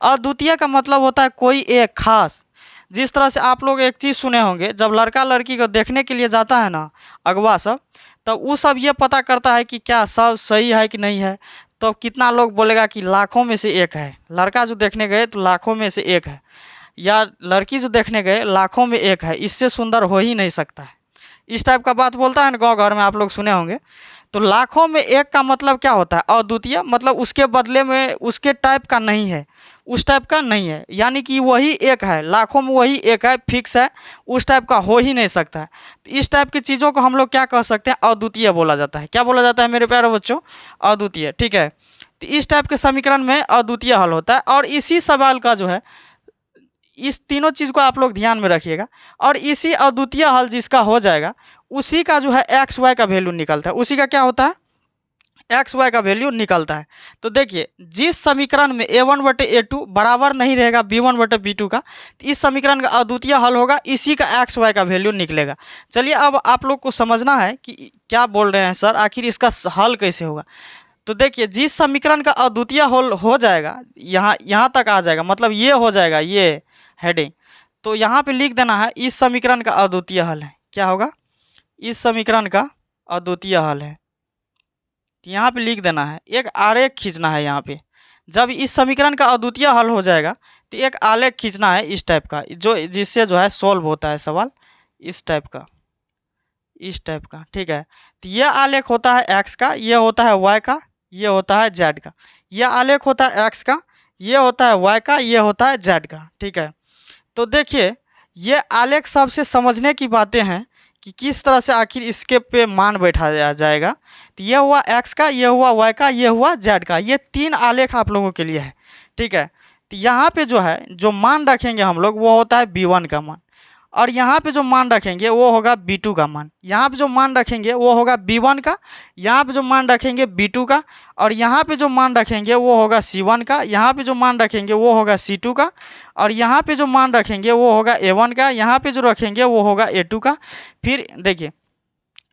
अद्वितीय का मतलब होता है कोई एक खास। जिस तरह से आप लोग एक चीज़ सुने होंगे, जब लड़का लड़की को देखने के लिए जाता है ना, अगवा सब, तब वो सब ये पता करता है कि क्या सब सही है कि नहीं है। तो कितना लोग बोलेगा कि लाखों में से एक है। लड़का जो देखने गए तो लाखों में से एक है, या लड़की जो देखने गए लाखों में एक है, इससे सुंदर हो ही नहीं सकता है। इस टाइप का बात बोलता है ना, गाँव घर में आप लोग सुने होंगे। तो लाखों में एक का मतलब क्या होता है? अद्वितीय, मतलब उसके बदले में उसके टाइप का नहीं है, उस टाइप का नहीं है, यानी कि वही एक है, लाखों में वही एक है, फिक्स है, उस टाइप का हो ही नहीं सकता है। तो इस टाइप की चीज़ों को हम लोग क्या कह सकते हैं? अद्वितीय बोला जाता है। क्या बोला जाता है मेरे प्यारे बच्चों? अद्वितीय। ठीक है, तो इस टाइप के समीकरण में अद्वितीय हल होता है। और इसी सवाल का जो है, इस तीनों चीज़ को आप लोग ध्यान में रखिएगा। और इसी अद्वितीय हल जिसका हो जाएगा, उसी का जो है एक्स वाई का वैल्यू निकलता है। उसी का क्या होता है? एक्स वाई का वैल्यू निकलता है। तो देखिए, जिस समीकरण में a1/a2 बराबर नहीं रहेगा b1/b2 का, तो इस समीकरण का अद्वितीय हल होगा, इसी का एक्स वाई का वैल्यू निकलेगा। चलिए, अब आप लोग को समझना है कि क्या बोल रहे हैं सर, आखिर इसका हल कैसे होगा। तो देखिए, जिस समीकरण का अद्वितीय हल हो जाएगा, यहाँ तक आ जाएगा, मतलब ये हो जाएगा, ये हेडिंग, तो यहाँ पे लिख देना है इस समीकरण का अद्वितीय हल है। क्या होगा? इस समीकरण का अद्वितीय हल है। तो यहाँ पे लिख देना है, एक आरेख खींचना है यहाँ पे। जब इस समीकरण का अद्वितीय हल हो जाएगा, तो एक आलेख खींचना है इस टाइप का, जो जिससे जो है सॉल्व होता है सवाल, इस टाइप का, इस टाइप का। ठीक है, तो ये आलेख होता है एक्स का, ये होता है वाई का, ये होता है जेड का। यह आलेख होता है एक्स का, ये होता है वाई का, ये होता है जेड का। ठीक है, तो देखिए, ये आलेख सबसे समझने की बातें हैं कि किस तरह से आखिर इसके पे मान बैठाया जाएगा। तो ये हुआ एक्स का, ये हुआ वाई का, ये हुआ जेड का। ये तीन आलेख आप लोगों के लिए है। ठीक है, तो यहाँ पे जो है, जो मान रखेंगे हम लोग, वो होता है b1 का मान। और यहाँ पे जो मान रखेंगे वो होगा b2 का मान। यहाँ पे जो मान रखेंगे वो होगा b1 का, यहाँ पे जो मान रखेंगे b2 का, और यहाँ पे जो मान रखेंगे वो होगा c1 का, यहाँ पे जो मान रखेंगे वो होगा c2 का, और यहाँ पे जो मान रखेंगे वो होगा a1 का, यहाँ पे जो रखेंगे वो होगा a2 का। फिर देखिए,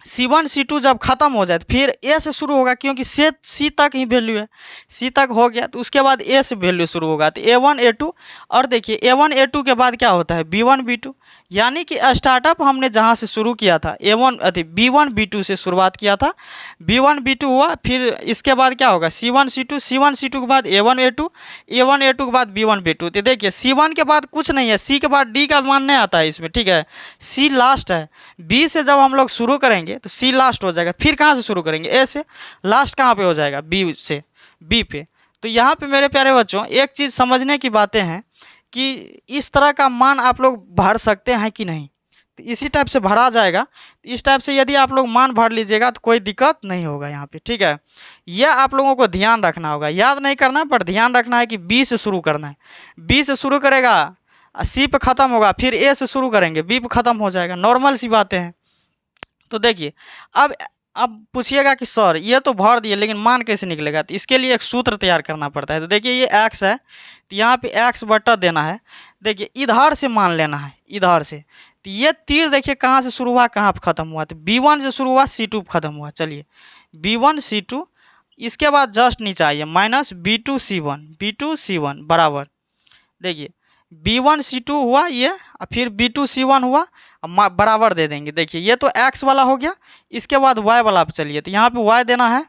C1 C2 जब खत्म हो जाए तो फिर ए से शुरू होगा, क्योंकि से सी तक ही वैल्यू है। सी तक हो गया तो उसके बाद ए से वैल्यू शुरू होगा, तो A1 A2। और देखिए, A1 A2 के बाद क्या होता है? B1 B2। यानी कि स्टार्टअप हमने जहाँ से शुरू किया था, B1 B2 से शुरुआत किया था, B1 B2 हुआ, फिर इसके बाद क्या होगा? C1 C2, C1 C2 के बाद A1 A2, A1 A2 के बाद B1 B2। तो देखिए, C1 के बाद कुछ नहीं है, C के बाद D का मान नहीं आता है इसमें। ठीक है, C लास्ट है। B से जब हम लोग शुरू करेंगे तो C लास्ट हो जाएगा। फिर कहाँ से शुरू करेंगे? A से। लास्ट कहाँ पे हो जाएगा? B से, B पे। तो यहाँ पे मेरे प्यारे बच्चों, एक चीज़ समझने की बातें हैं कि इस तरह का मान आप लोग भर सकते हैं कि नहीं। तो इसी टाइप से भरा जाएगा। इस टाइप से यदि आप लोग मान भर लीजिएगा तो कोई दिक्कत नहीं होगा यहाँ पे। ठीक है, यह आप लोगों को ध्यान रखना होगा, याद नहीं करना पर ध्यान रखना है कि B से शुरू करना है। B से शुरू करेगा, C पे ख़त्म होगा, फिर A से शुरू करेंगे, B पे ख़त्म हो जाएगा। नॉर्मल सी बातें हैं। तो देखिए, अब पूछिएगा कि सर ये तो भर दिए लेकिन मान कैसे निकलेगा? तो इसके लिए एक सूत्र तैयार करना पड़ता है। तो देखिए, ये x है, तो यहाँ पे x बटा देना है। देखिए, इधर से मान लेना है, इधर से। तो ये तीर देखिए कहाँ से शुरू हुआ, कहाँ पे ख़त्म हुआ? तो B1 से शुरू हुआ, C2 पे ख़त्म हुआ। चलिए, B1 C2, इसके बाद जस्ट नीचे आइए, माइनस B2 C1 बराबर। देखिए, B1 C2 हुआ ये, और फिर B2 C1 हुआ, बराबर दे देंगे। देखिए, ये तो x वाला हो गया। इसके बाद y वाला पे चलिए, तो यहाँ पे y देना है,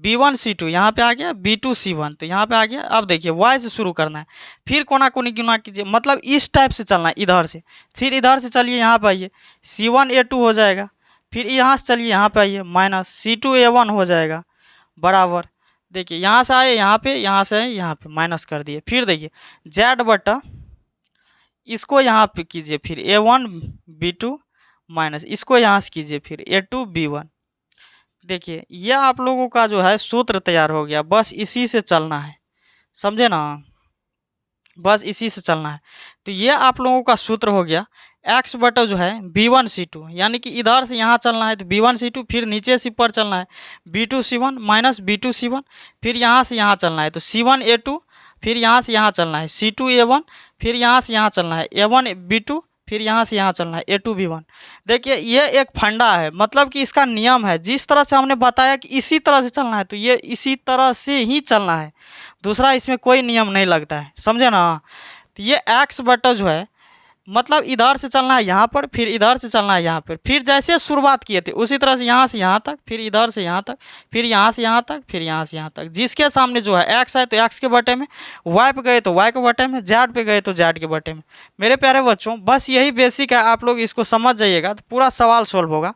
B1 C2 यहाँ पे आ गया, B2 C1 तो यहाँ पे आ गया। अब देखिए, y से शुरू करना है, फिर कोना कोनी गुना कीजिए, मतलब इस टाइप से चलना है, इधर से। फिर इधर से चलिए, यहाँ पे आइए, C1 A2 हो जाएगा। फिर यहाँ से चलिए, यहाँ पे आइए, माइनस C2 A1 हो जाएगा, बराबर। देखिए, यहाँ से आए यहाँ पे, यहाँ से आए यहाँ पे, माइनस कर दिए। फिर देखिए, जेड बटा, इसको यहाँ पे कीजिए, फिर A1 B2 माइनस, इसको यहाँ से कीजिए, फिर A2 B1। देखिए, यह आप लोगों का जो है सूत्र तैयार हो गया। बस इसी से चलना है, समझे ना? बस इसी से चलना है। तो ये आप लोगों का सूत्र हो गया, x बटा जो है B1 C2, यानी कि इधर से यहाँ चलना है तो B1 C2, फिर नीचे से ऊपर चलना है B2 C1 minus B2 C1, फिर यहाँ से यहाँ चलना है तो C1 A2, फिर यहाँ से यहाँ चलना है C2 A1, फिर यहाँ से यहाँ चलना है A1 B2, फिर यहाँ से यहाँ चलना है A2B1। देखिए ये एक फंडा है, मतलब कि इसका नियम है। जिस तरह से हमने बताया कि इसी तरह से चलना है, तो ये इसी तरह से ही चलना है, दूसरा इसमें कोई नियम नहीं लगता है, समझे ना। तो ये एक्स बटा जो है, मतलब इधर से चलना है यहाँ पर, फिर इधर से चलना है यहाँ पर, फिर जैसे शुरुआत किए थे उसी तरह से यहाँ तक, फिर इधर से यहाँ तक, फिर यहाँ से यहाँ तक, फिर यहाँ से यहाँ तक। जिसके सामने जो है एक्स है तो एक्स के बटे में, वाई पे गए तो वाई के बटे में, जेड पे गए तो जेड के बटे में। मेरे प्यारे बच्चों, बस यही बेसिक है, आप लोग इसको समझ जाइएगा तो पूरा सवाल सोल्व होगा।